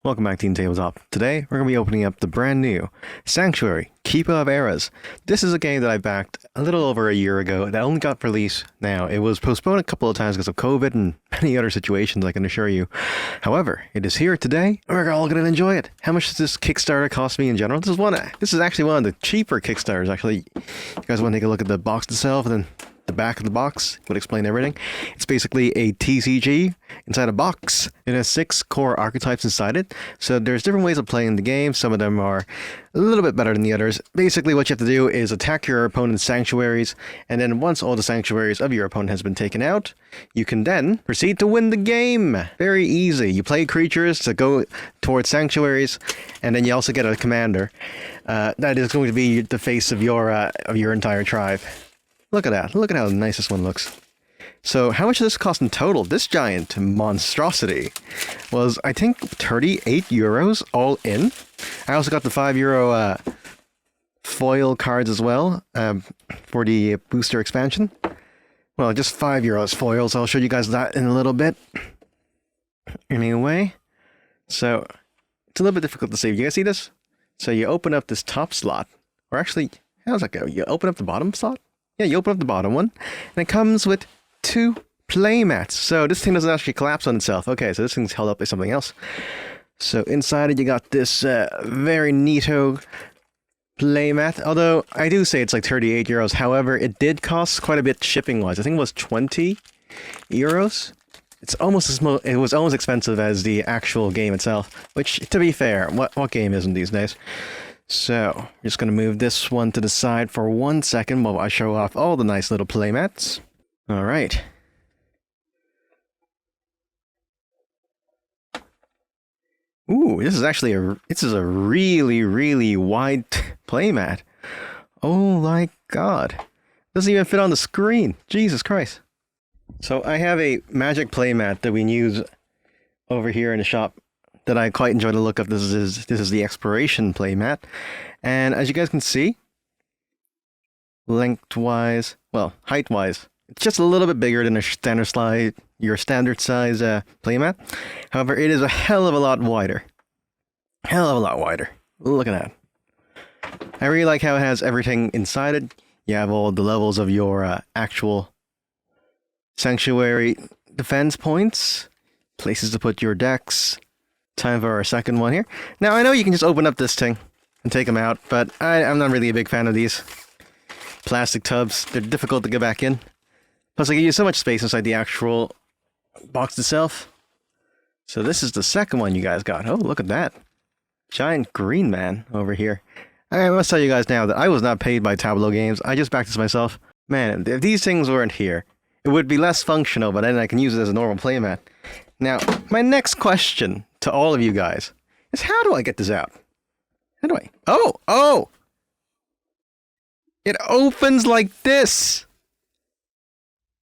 Welcome back to Team Tabletop. Today, we're going to be opening up the brand new Sanctuary, Keeper of Eras. This is a game that I backed a little over a year ago that only got released now. It was postponed a couple of times because of COVID and many other situations, I can assure you. However, it is here today, and we're all going to enjoy it. How much does this Kickstarter cost me in general? This is actually one of the cheaper Kickstarters, actually. You guys want to take a look at the box itself, and then the back of the box would explain everything. It's basically a TCG inside a box. It has 6 core archetypes inside it. So there's different ways of playing the game. Some of them are a little bit better than the others. Basically, what you have to do is attack your opponent's sanctuaries, and then once all the sanctuaries of your opponent has been taken out, you can then proceed to win the game. Very easy. You play creatures to go towards sanctuaries, and then you also get a commander that is going to be the face of your entire tribe. Look at that. Look at how nice this one looks. So how much does this cost in total? This giant monstrosity was, I think, 38 euros all in. I also got the €5 foil cards as well for the booster expansion. Well, just €5 foils. I'll show you guys that in a little bit. Anyway, so it's a little bit difficult to see. You guys see this? So you open up this top slot. Or actually, how does that go? You open up the bottom slot? Yeah, you open up the bottom one, and it comes with 2 playmats. So this thing doesn't actually collapse on itself. Okay, so this thing's held up by something else. So inside it, you got this very neato playmat. Although I do say it's like 38 euros. However, it did cost quite a bit shipping-wise. I think it was 20 euros. It's almost it was almost expensive as the actual game itself. Which, to be fair, what game isn't these days? So, I'm just going to move this one to the side for 1 second while I show off all the nice little playmats. Alright. Ooh, this is actually a really, really wide playmat. Oh my god. Doesn't even fit on the screen. Jesus Christ. So, I have a magic playmat that we use over here in the shop that I quite enjoy the look of. This is the exploration playmat, and as you guys can see, lengthwise, well, height-wise, it's just a little bit bigger than your standard size playmat. However, it is a hell of a lot wider. Hell of a lot wider. Look at that. I really like how it has everything inside it. You have all the levels of your actual sanctuary defense points, places to put your decks. Time for our second one here. Now, I know you can just open up this thing and take them out, but I'm not really a big fan of these plastic tubs. They're difficult to get back in. Plus, they give you so much space inside the actual box itself. So this is the second one you guys got. Oh, look at that. Giant green man over here. I must tell you guys now that I was not paid by Tableau Games. I just backed this myself. Man, if these things weren't here, it would be less functional, but then I can use it as a normal playmat. Now, my next question to all of you guys is, how do I get this out? How do I? Oh! It opens like this!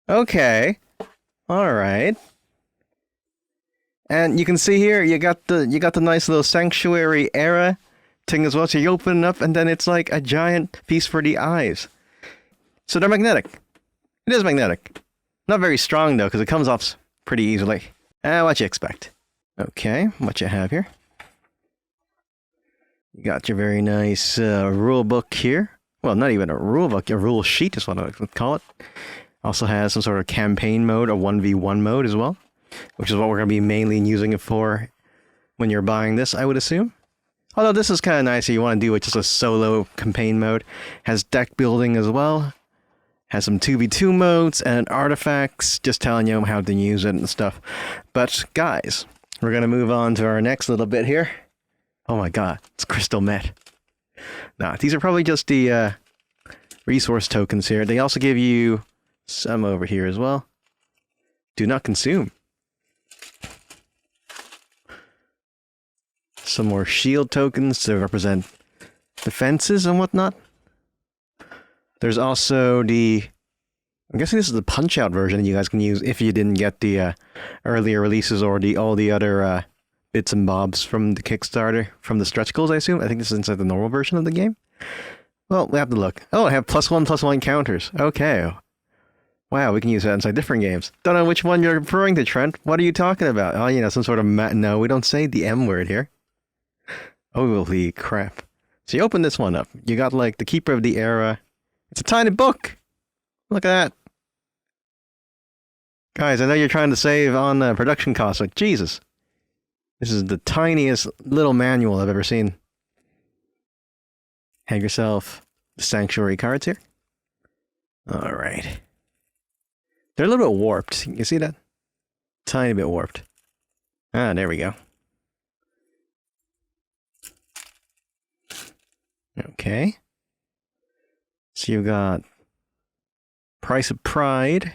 Okay. Alright. And you can see here, you got the nice little sanctuary era thing as well. So you open it up, and then it's like a giant piece for the eyes. So they're magnetic. It is magnetic. Not very strong, though, because it comes off pretty easily. What you expect. Okay, what you have here. You got your very nice rule book here. Well, not even a rule book, a rule sheet is what I would call it. Also has some sort of campaign mode, or 1v1 mode as well, which is what we're going to be mainly using it for when you're buying this, I would assume. Although this is kind of nice if you want to do it just a solo campaign mode. Has deck building as well. Has some 2v2 modes and artifacts, just telling you how to use it and stuff. But guys, we're going to move on to our next little bit here. Oh my god, it's crystal met. Nah, these are probably just the resource tokens here. They also give you some over here as well. Do not consume. Some more shield tokens to represent defenses and whatnot. There's also I'm guessing this is the punch-out version that you guys can use if you didn't get the earlier releases or all the other bits and bobs from the Kickstarter, from the stretch goals, I assume. I think this is inside the normal version of the game. Well, we have to look. Oh, I have +1/+1 counters. Okay. Wow, we can use that inside different games. Don't know which one you're referring to, Trent. What are you talking about? Oh, you know, some sort of no, we don't say the M word here. Holy crap. So you open this one up. You got like the Keeper of the Era. It's a tiny book. Look at that. Guys, I know you're trying to save on production costs, but Jesus. This is the tiniest little manual I've ever seen. Have yourself the Sanctuary cards here. Alright. They're a little bit warped. You see that? Tiny bit warped. Ah, there we go. Okay. So you've got Price of Pride. A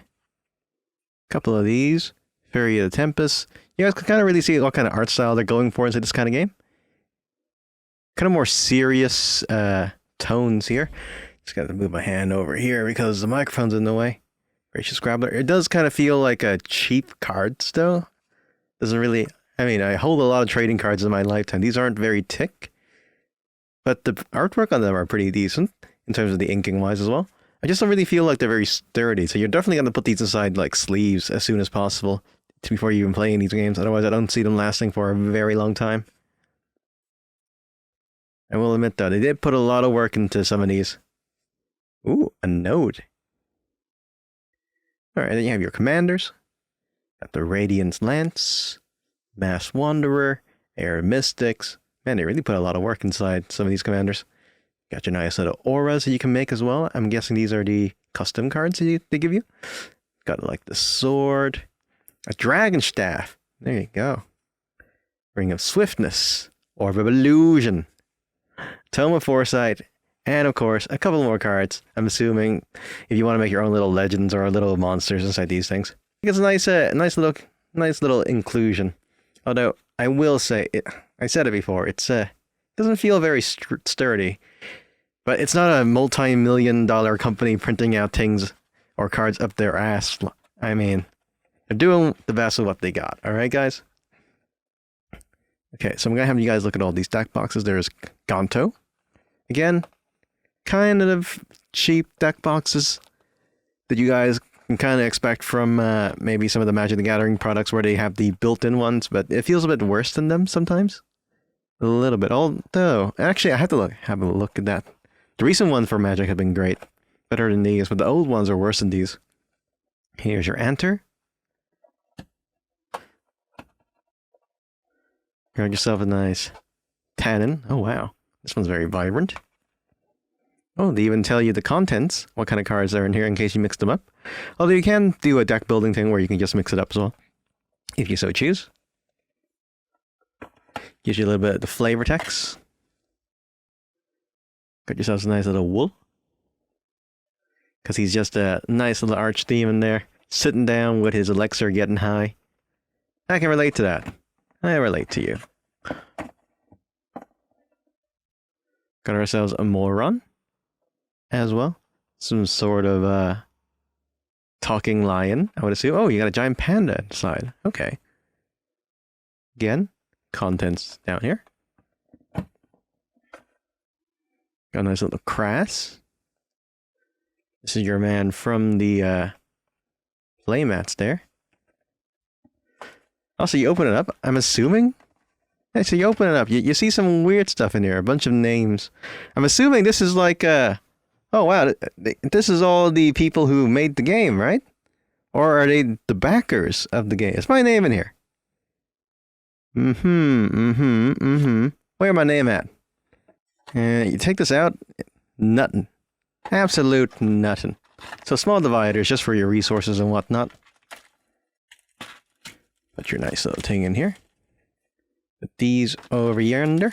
couple of these. Fury of the Tempest. You guys can kind of really see what kind of art style they're going for inside this kind of game. Kind of more serious tones here. Just got to move my hand over here because the microphone's in the way. Gracious Grappler. It does kind of feel like a cheap cards though. Doesn't really... I mean, I hold a lot of trading cards in my lifetime. These aren't very thick. But the artwork on them are pretty decent. In terms of the inking wise as well. I just don't really feel like they're very sturdy. So you're definitely going to put these inside like sleeves as soon as possible. Before you even play these games. Otherwise I don't see them lasting for a very long time. I will admit though, they did put a lot of work into some of these. Ooh, a node. Alright, then you have your commanders. Got the Radiance Lance, Mass Wanderer, Air Mystics. Man, they really put a lot of work inside some of these commanders. Got your nice little auras that you can make as well. I'm guessing these are the custom cards they give you. Got like the sword, a dragon staff. There you go. Ring of Swiftness, Orb of Illusion, Tome of Foresight, and of course, a couple more cards. I'm assuming if you want to make your own little legends or little monsters inside these things. It's a nice little inclusion. Although I will say, I said it before, it's doesn't feel very sturdy, but it's not a multi-million-dollar company printing out things or cards up their ass. I mean, they're doing the best with what they got. All right, guys. Okay, so I'm gonna have you guys look at all these deck boxes. There's Gonto. Again, kind of cheap deck boxes that you guys can kind of expect from maybe some of the Magic the Gathering products where they have the built-in ones, but it feels a bit worse than them sometimes. A little bit. Although, actually, I have to have a look at that. The recent ones for Magic have been great. Better than these, but the old ones are worse than these. Here's your Enter. Grab yourself a nice Tannin. Oh, wow. This one's very vibrant. Oh, they even tell you the contents, what kind of cards are in here in case you mix them up. Although you can do a deck building thing where you can just mix it up as well, if you so choose. Gives you a little bit of the flavor text. Got yourselves a nice little wool. Because he's just a nice little archdemon there, sitting down with his elixir getting high. I can relate to that. I relate to you. Got ourselves a Moron as well. Some sort of talking lion, I would assume. Oh, you got a giant panda inside. Okay. Again, contents down here. Got a nice little Crass. This is your man from the playmats there. Also, you open it up, I'm assuming. Yeah, so you open it up, you see some weird stuff in here, a bunch of names. I'm assuming this is like, oh wow, this is all the people who made the game, right? Or are they the backers of the game? Is my name in here? Where my name at? You take this out, nothing. Absolute nothing. So small dividers just for your resources and whatnot. Put your nice little thing in here. Put these over yonder.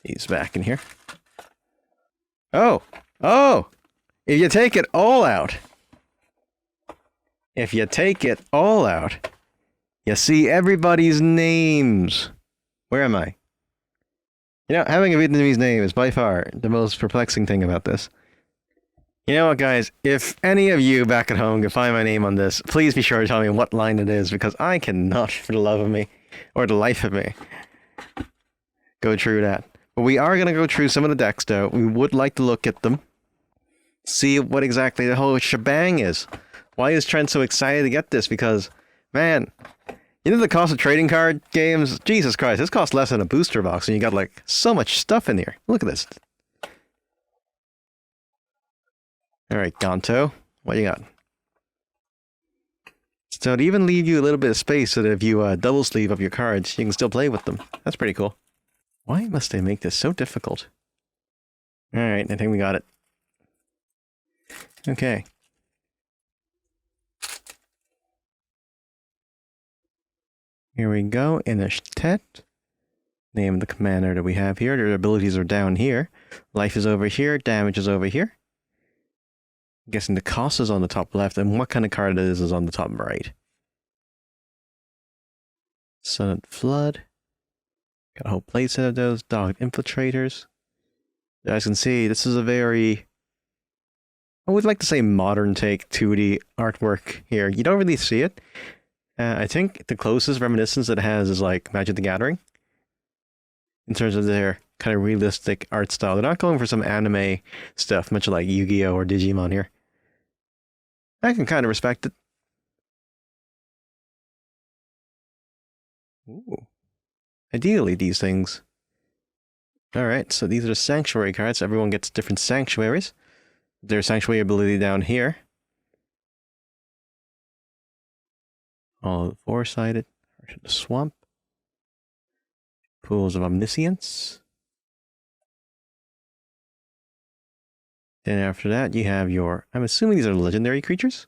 These back in here. Oh! Oh! If you take it all out. If you take it all out. You see everybody's names. Where am I? You know, having a Vietnamese name is by far the most perplexing thing about this. You know what, guys? If any of you back at home can find my name on this, please be sure to tell me what line it is, because I cannot, for the love of me, or the life of me, go through that. But we are going to go through some of the decks, though. We would like to look at them. see what exactly the whole shebang is. Why is Trent so excited to get this? Because, man, you know the cost of trading card games? Jesus Christ, this costs less than a booster box, and you got like so much stuff in here. Look at this. Alright, Gonto, what you got? So to even leave you a little bit of space so that if you double sleeve up your cards, you can still play with them. That's pretty cool. Why must they make this so difficult? Alright, I think we got it. Okay. Here we go, Inishtet. Name of the commander that we have here. Their abilities are down here. Life is over here, damage is over here. I'm guessing the cost is on the top left, and what kind of card it is on the top right. Sudden Flood. Got a whole playset of those. Dog Infiltrators. As you can see, this is a very, I would like to say, modern take to the artwork here. You don't really see it. I think the closest reminiscence it has is like Magic the Gathering. In terms of their kind of realistic art style. They're not going for some anime stuff, much like Yu-Gi-Oh! Or Digimon here. I can kind of respect it. Ooh. Ideally, these things. Alright, so these are the Sanctuary cards. Everyone gets different Sanctuaries. Their Sanctuary ability down here. All four-sided. The Swamp. Pools of Omniscience. Then after that, you have your... I'm assuming these are legendary creatures?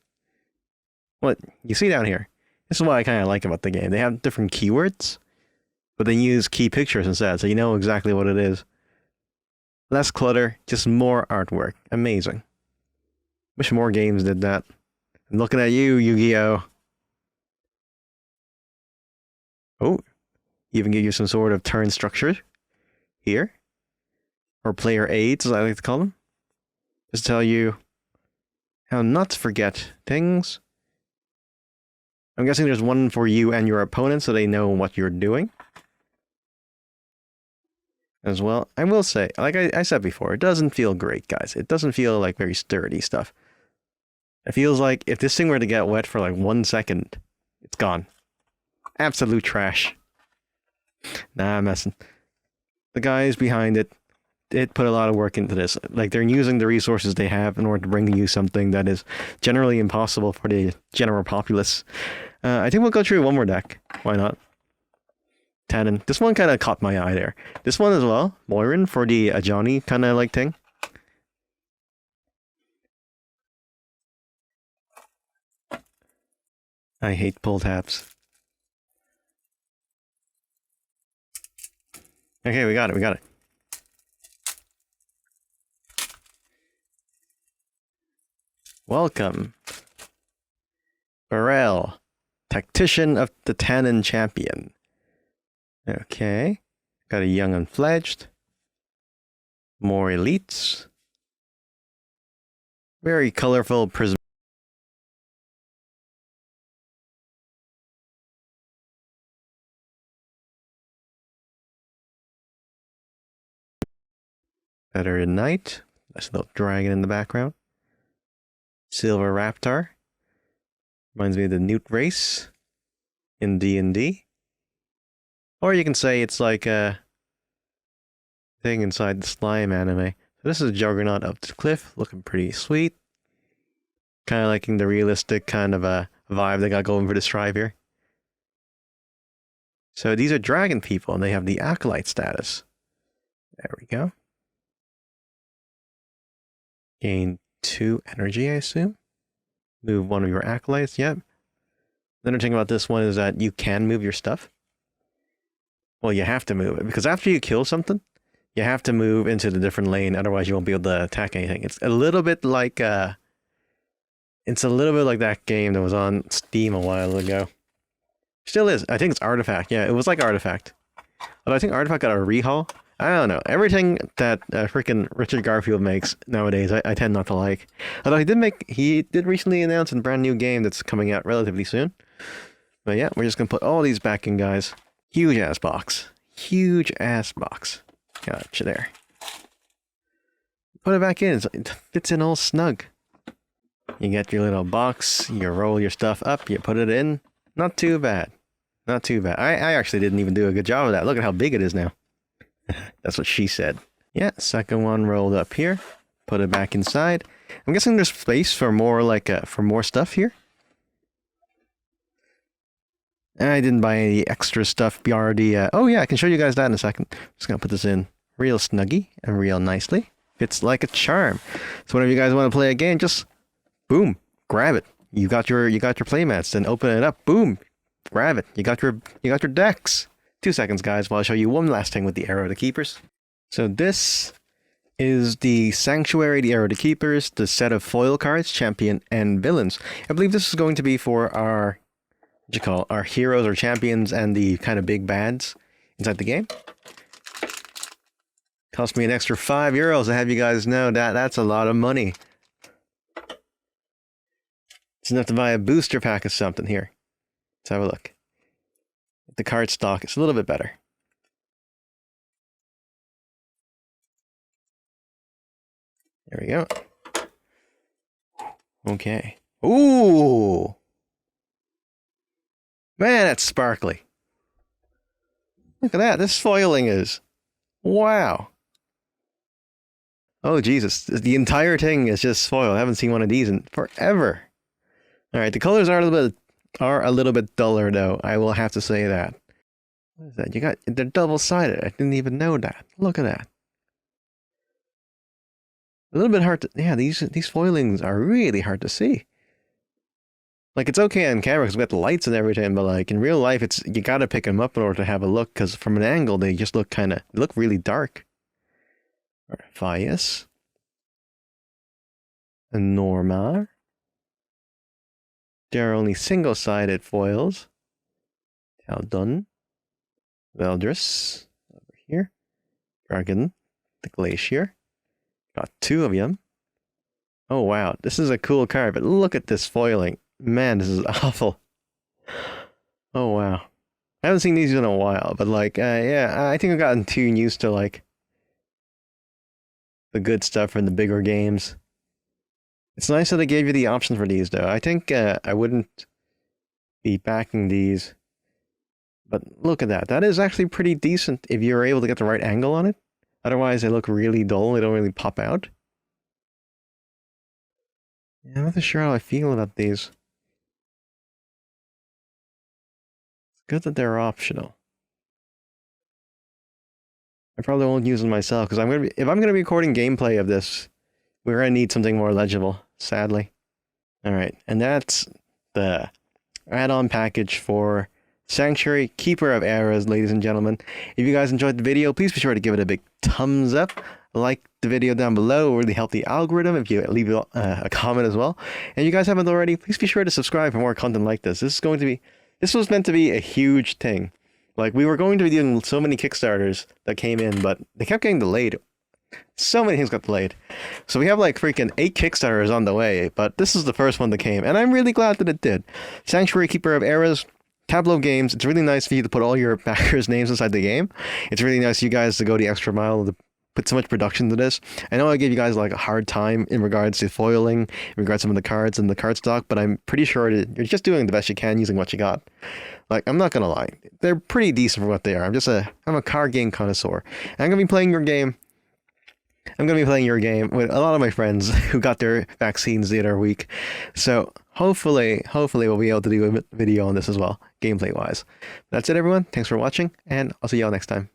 What you see down here. This is what I kind of like about the game. They have different keywords, but they use key pictures instead, so you know exactly what it is. Less clutter, just more artwork. Amazing. Wish more games did that. I'm looking at you, Yu-Gi-Oh! Oh, even give you some sort of turn structure here. Or player aids, as I like to call them. Just tell you how not to forget things. I'm guessing there's one for you and your opponent so they know what you're doing. As well, I will say, like I said before, it doesn't feel great, guys. It doesn't feel like very sturdy stuff. It feels like if this thing were to get wet for like 1 second, it's gone. Absolute trash. Nah, I'm messing. The guys behind it put a lot of work into this. Like, they're using the resources they have in order to bring you something that is generally impossible for the general populace. I think we'll go through one more deck. Why not? Tannen. This one kind of caught my eye there. This one as well. Moirin for the Ajani kind of like thing. I hate pull tabs. Okay, we got it, we got it. Welcome. Burrell, Tactician of the Tannen Champion. Okay. Got a Young Unfledged. More elites. Very colorful prism. Better at Night. That's a little dragon in the background. Silver Raptor. Reminds me of the Newt race in D&D. Or you can say it's like a thing inside the Slime anime. So this is Juggernaut up the cliff, looking pretty sweet. Kind of liking the realistic kind of a vibe they got going for this tribe here. So these are dragon people, and they have the Acolyte status. There we go. Gain 2 energy, I assume. Move one of your Acolytes, yep. The other thing about this one is that you can move your stuff. Well, you have to move it, because after you kill something, you have to move into the different lane, otherwise you won't be able to attack anything. It's a little bit like that game that was on Steam a while ago. Still is. I think it's Artifact. Yeah, it was like Artifact. Although I think Artifact got a rehaul. I don't know. Everything that freaking Richard Garfield makes nowadays, I tend not to like. Although he did recently announce a brand new game that's coming out relatively soon. But yeah, we're just gonna put all these back in, guys. Huge ass box. Huge ass box. Gotcha there. put it back in. It fits in all snug. You get your little box, you roll your stuff up, you put it in. Not too bad. Not too bad. I actually didn't even do a good job of that. Look at how big it is now. That's what she said. Yeah, second one rolled up here. Put it back inside. I'm guessing there's space for more for more stuff here. I didn't buy any extra stuff. Oh yeah, I can show you guys that in a second. Just gonna put this in real snuggy and real nicely. Fits like a charm. So whenever you guys want to play a game, just boom, grab it. You got your playmats, then open it up, boom, grab it. You got your decks. 2 seconds, guys, while I show you one last thing with the Arrow to Keepers. So this is the Sanctuary, the Arrow to Keepers, the set of foil cards, champion and villains. I believe this is going to be for our our heroes or champions and the kind of big bads inside the game. Cost me an extra €5 to have you guys know that that's a lot of money. It's enough to buy a booster pack of something here. Let's have a look. The card stock is a little bit better. There we go. Okay. Ooh! Man, that's sparkly. Look at that. This foiling is... Wow. Oh, Jesus. The entire thing is just foil. I haven't seen one of these in forever. Alright, the colors are a little bit duller, though. I will have to say that. What is that? They're double-sided. I didn't even know that. Look at that. A little bit hard to... Yeah, these foilings are really hard to see. Like, it's okay on camera because we got the lights and everything, but like in real life, you gotta pick them up in order to have a look, because from an angle, they just look really dark. Fias. And Normar. There are only single-sided foils. Taldun. Veldris. Over here. Dragon. The Glacier. Got 2 of them. Oh wow, this is a cool card, but look at this foiling. Man, this is awful. Oh wow. I haven't seen these in a while, but like, yeah, I think I've gotten too used to like the good stuff from the bigger games. It's nice that they gave you the option for these, though. I think I wouldn't be backing these, but look at that. That is actually pretty decent if you're able to get the right angle on it. Otherwise, they look really dull. They don't really pop out. Yeah, I'm not sure how I feel about these. It's good that they're optional. I probably won't use them myself because if I'm gonna be recording gameplay of this, we're gonna need something more legible, sadly. All right, and that's the add-on package for Sanctuary, Keeper of Eras, ladies and gentlemen. If you guys enjoyed the video, please be sure to give it a big thumbs up. Like the video down below. It will really help the algorithm if you leave a comment as well. And if you guys haven't already, please be sure to subscribe for more content like this. This was meant to be a huge thing. Like, we were going to be doing so many Kickstarters that came in, but they kept getting delayed. So many things got delayed. So we have like freaking 8 Kickstarters on the way, but this is the first one that came, and I'm really glad that it did. Sanctuary, Keeper of Eras, Tableau Games. It's really nice for you to put all your backers' names inside the game. It's really nice for you guys to go the extra mile to put so much production to this. I know I gave you guys like a hard time in regards to foiling, in regards to some of the cards and the card stock, but I'm pretty sure that you're just doing the best you can using what you got. Like, I'm not gonna lie, they're pretty decent for what they are. I'm a card game connoisseur. And I'm gonna be playing your game. I'm gonna be playing your game with a lot of my friends who got their vaccines the other week. So hopefully we'll be able to do a video on this as well, gameplay wise. That's it, everyone. Thanks for watching, and I'll see y'all next time.